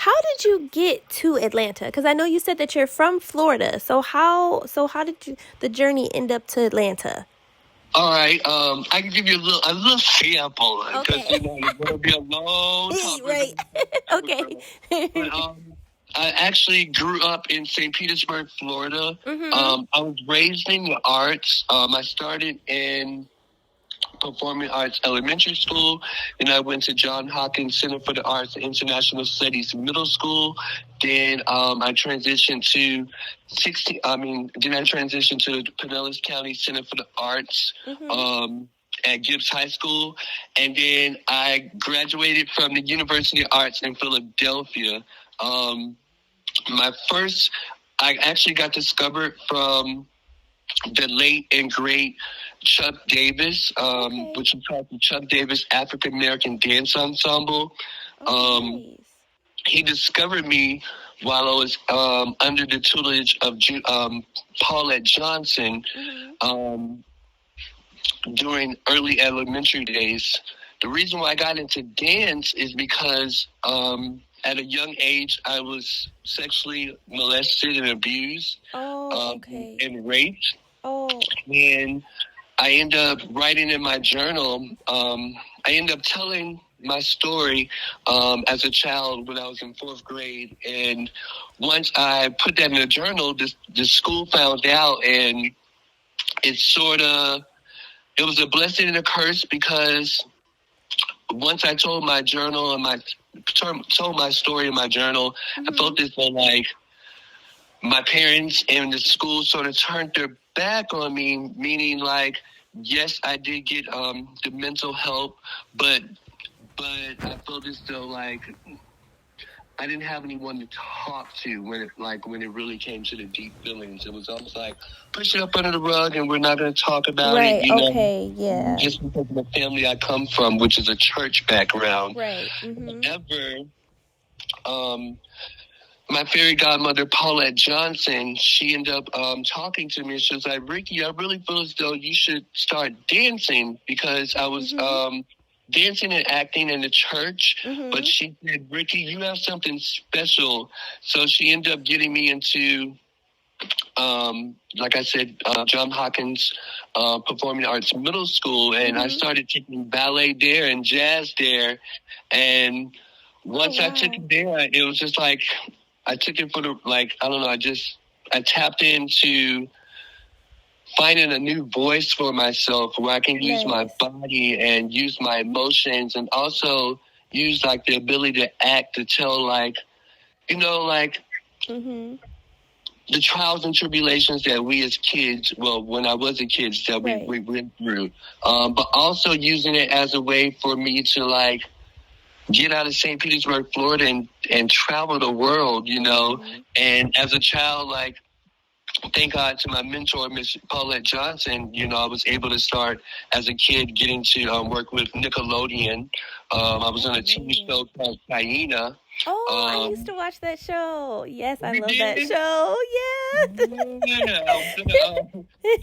How did you get to Atlanta? Because I know you said that you're from Florida. So how did the journey end up to Atlanta? All right. I can give you a little sample because Okay. it's gonna be a long talk. We're Right. gonna have a Okay. girl. But I actually grew up in St. Petersburg, Florida. Mhm. I was raised in the arts. I started in performing arts elementary school. Then I went to John Hopkins Center for the Arts and International Studies middle school. Then I transitioned to then I transitioned to the Pinellas County Center for the Arts. Mhm. At Gibbs High School, and then I graduated from the University of Arts in Philadelphia. Um, I actually got discovered from the late and great Chuck Davis, Okay. which is called the Chuck Davis African American Dance Ensemble. Oh, Um, nice. he discovered me while I was under the tutelage of Paulette Johnson Mhm. um, during early elementary days. The reason why I got into dance is because at a young age I was sexually molested and abused Oh, okay. and raped. Oh. And I end up writing in my journal. I end up telling my story as a child when I was in fourth grade. And once I put that in a journal, the school found out, and it was a blessing and a curse because once I told my journal and told my story in my journal, I Mhm. felt as though like my parents and the school sort of turned their back on me, meaning like, yes, I did get the mental help, but I felt as though like I didn't have anyone to talk to when it really came to the deep feelings. It was almost like push it up under the rug and we're not going to talk about it, Right. Okay. Yeah. just because of the family I come from, which is a church background. Right. Mhm. However, um, my fairy godmother, Paulette Johnson, she ended up talking to me. She was like, Rikki, I really feel as though you should start dancing because I was Mhm. dancing and acting in the church. But Mhm. she said, Rikki, you have something special. So she ended up getting me into, like I said, John Hopkins Performing Arts Middle School. And I Mhm. started taking ballet there and jazz there. And Oh, once I took wow. it there, it was just like, I took it for I don't know, I tapped into finding a new voice for myself where I can use my Nice. body and use my emotions and also use like the ability to act to tell like Mhm. the trials and tribulations that we as kids, well, when I was a kid, that Right. we went through. But also using it as a way for me to like get out of St. Petersburg, Florida, and travel the world, Mhm. And as a child, like, thank God to my mentor, Miss Paulette Johnson, I was able to start as a kid getting to work with Nickelodeon. I was That's on a TV amazing. show called Hyena. Oh, I used Um, to watch that show. Yes, I you love that did? show. Yes. Yeah,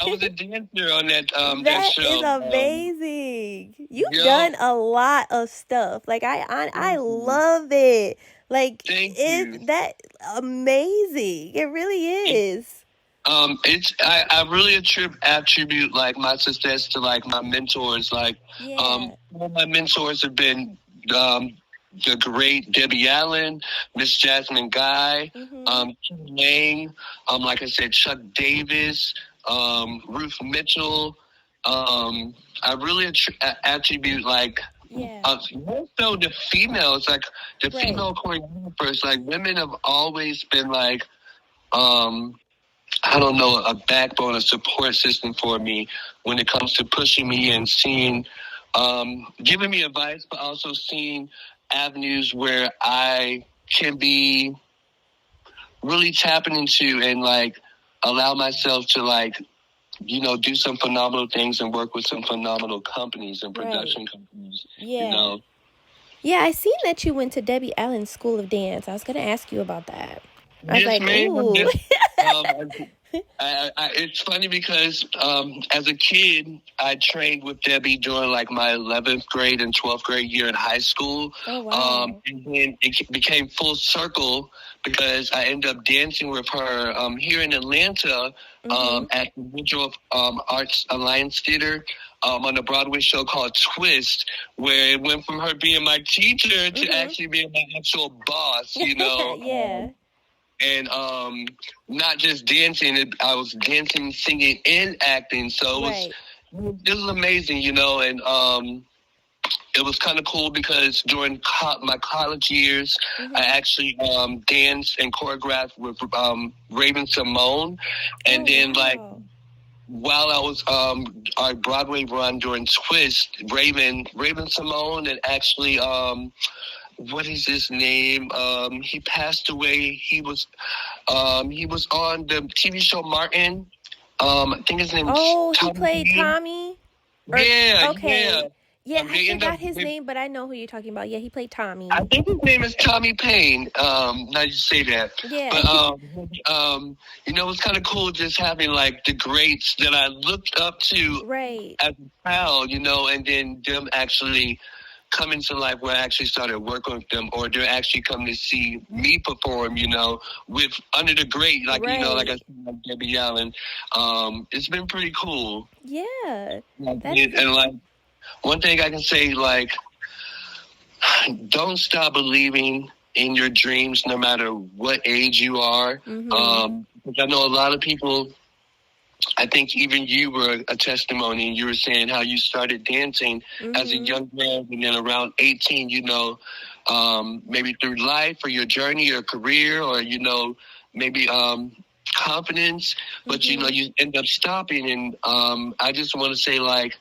I was a dancer on that That is show. amazing. You've Yo, done a lot of stuff. Like I thank you. love it. Like Thank you. it that amazing. It really is. I really attribute like my success to like my mentors. Like, Yeah. some of my mentors have been um, the great Debbie Allen, Miss Jasmine Guy, Mhm. Kim Lang, like I said, Chuck Davis, Ruth Mitchell. I really attribute like Yeah. more so the females, like the Right. female choreographers. Like women have always been like. Um, I don't know, a backbone, a support system for me when it comes to pushing me and giving me advice, but also seeing avenues where I can be really tapping into and like allow myself to like, do some phenomenal things and work with some phenomenal companies and Right. production companies, you Yeah. know. Yeah, I seen that you went to Debbie Allen's School of Dance. I was gonna ask you about that. I was Yes, like, ma'am. ooh. Um, It's funny because as a kid, I trained with Debbie during like my 11th grade and 12th grade year in high school. Oh, wow. And then it became full circle because I ended up dancing with her here in Atlanta at the Visual Arts Alliance Theater on a Broadway show called Twist, where it went from her being my teacher to actually being my actual boss, you know. Yeah. And not just dancing, I was dancing, singing, and acting. So Right. it was amazing, you know. And it was kind of cool because during my college years, I actually danced and choreographed with Raven Simone, and then like while I was our Broadway run during Twist, Raven Simone, and actually what is his name? He passed away. He was on the TV show Martin. I think his name. Oh, he Tommy. played Tommy? Yeah, okay. yeah. Yeah, I forgot his name, but I know who you're talking about. Yeah, he played Tommy. I think his name is Tommy Payne. Now you say that. Yeah. But you know, it's kind of cool just having like the greats that I looked up to Right. as a child, you know, and then them actually coming to life where I actually started working with them, or they're actually coming to see me perform, you know, with under the great, like you know, like I said, like Debbie Allen. It's been pretty cool. Yeah. And like one thing I can say, like, don't stop believing in your dreams, no matter what age you are. I know a lot of people. I think even you were a testimony, and you were saying how you started dancing as a young man, and then around 18, you know, maybe through life or your journey or career, or, you know, maybe confidence, but, you know, you end up stopping. And I just want to say, like,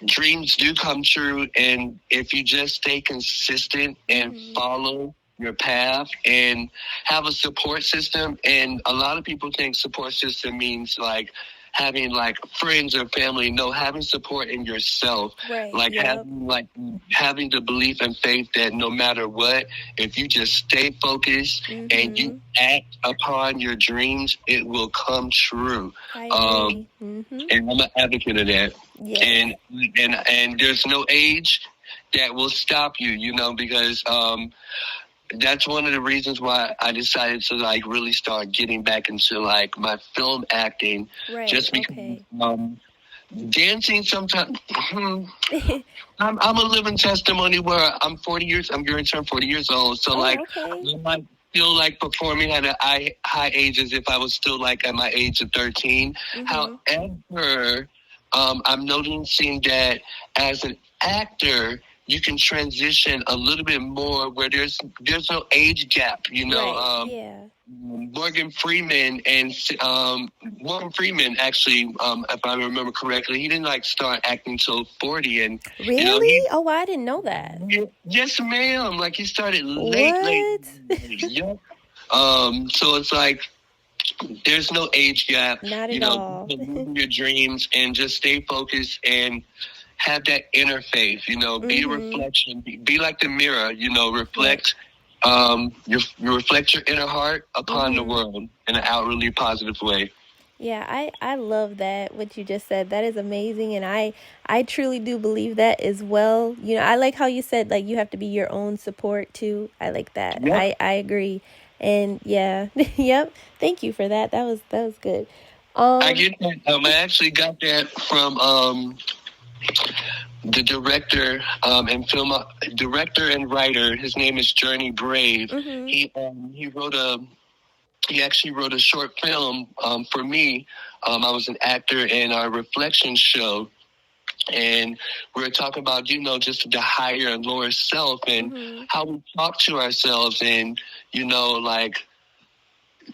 dreams do come true, and if you just stay consistent and follow your path and have a support system. And a lot of people think support system means like having like friends or family. No, having support in yourself, like having the belief and faith that no matter what, if you just stay focused and you act upon your dreams, it will come true. And I'm an advocate of that. And there's no age that will stop you, you know, because that's one of the reasons why I decided to like really start getting back into like my film acting, just because dancing sometimes. I'm a living testimony where I'm going to turn 40 years old. So I might feel like performing at a high age as if I was still like at my age of 13. However, I'm noticing that as an actor, you can transition a little bit more where there's no age gap, you know. Morgan Freeman actually, if I remember correctly, he didn't like start acting till 40, and really, you know, I didn't know that. Yes, ma'am. Like he started late. Yep. So it's like there's no age gap. Not at all. Your dreams and just stay focused and have that inner faith, you know, be a reflection, be like the mirror, you know, reflect, you reflect your inner heart upon the world in an outwardly positive way. Yeah, I love that, what you just said. That is amazing. And I truly do believe that as well. You know, I like how you said, like, you have to be your own support too. I like that. Yep. I agree. And yeah, yep. Thank you for that. That was good. I get that. I actually got that from, the director director and writer. His name is Journey Brave. He actually wrote a short film for me. I was an actor in our reflection show, and we were talking about, you know, just the higher and lower self and how we talk to ourselves, and, you know, like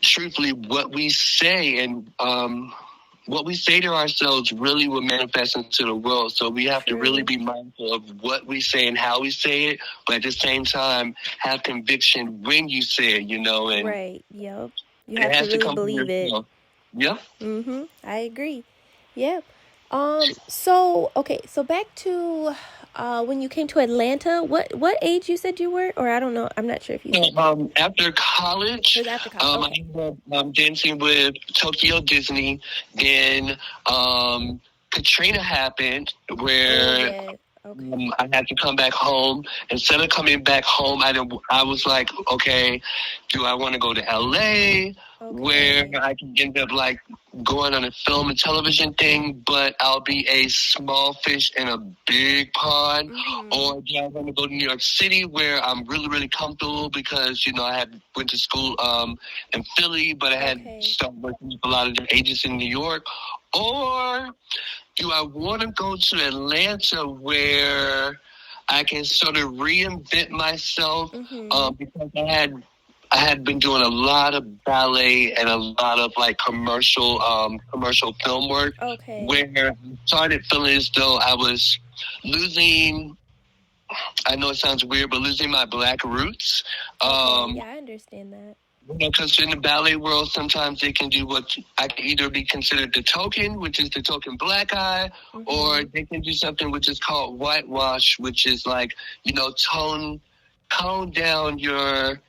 truthfully what we say and what we say to ourselves really will manifest into the world. So we have to really be mindful of what we say and how we say it, but at the same time, have conviction when you say it, you know. And yep. You have to really believe it. Yep. I agree. Yep. So back to when you came to Atlanta, what age you said you were, or I don't know, I'm not sure if you said that. After college, It was after college. I Okay. ended up dancing with Tokyo Disney. Then Katrina happened, where Oh, yeah. Okay. I had to come back home. Instead of coming back home, I was like, okay, do I want to go to LA, where Okay. I can end up like going on a film and television thing, but I'll be a small fish in a big pond, or do I want to go to New York City, where I'm really, really comfortable because I had went to school in Philly, but I had Okay. started working with a lot of different agents in New York, or do I want to go to Atlanta where I can sort of reinvent myself? Because I had been doing a lot of ballet and a lot of like commercial film work, Okay. where I started feeling as though I was losing. I know it sounds weird, but losing my Black roots. Okay. Yeah, I understand that. Because in the ballet world, sometimes they can do what I can either be considered the token, which is the token black eye, or they can do something which is called whitewash, which is like, tone down your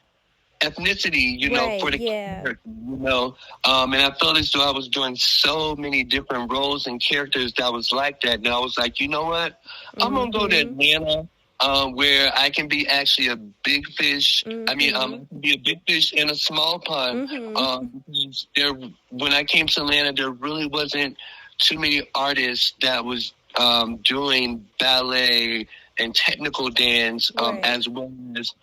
ethnicity, Right. for the Yeah. character, and I felt as though I was doing so many different roles and characters that was like that. And I was like, you know what? I'm going to go to Atlanta, where I can be actually a big fish. I mean, I can be a big fish in a small pond. Because when I came to Atlanta, there really wasn't too many artists that was doing ballet and technical dance, Right. as well as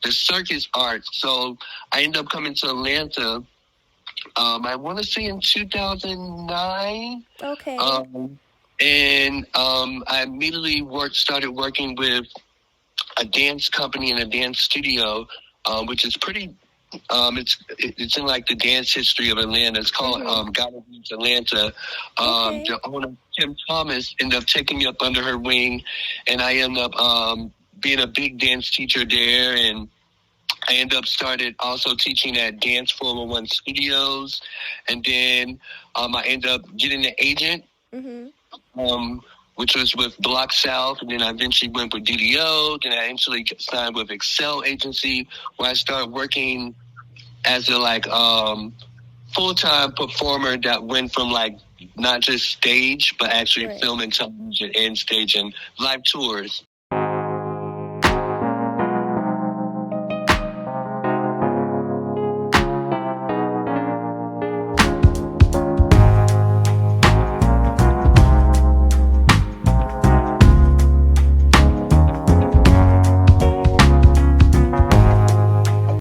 the circus art. So I ended up coming to Atlanta. I want to say in 2009. Okay. And I immediately started working with a dance company and a dance studio, which is pretty. It's in like the dance history of Atlanta. It's called Gotta Dance Atlanta. The owner, Kim Thomas, ended up taking me up under her wing, and I ended up being a big dance teacher there. And I ended up started also teaching at Dance 401 Studios, and then I ended up getting an agent. Which was with Block South, and then I eventually went with DDO. Then I eventually signed with Excel Agency, where I started working as a full-time performer that went from like not just stage, but actually film and television and stage and live tours.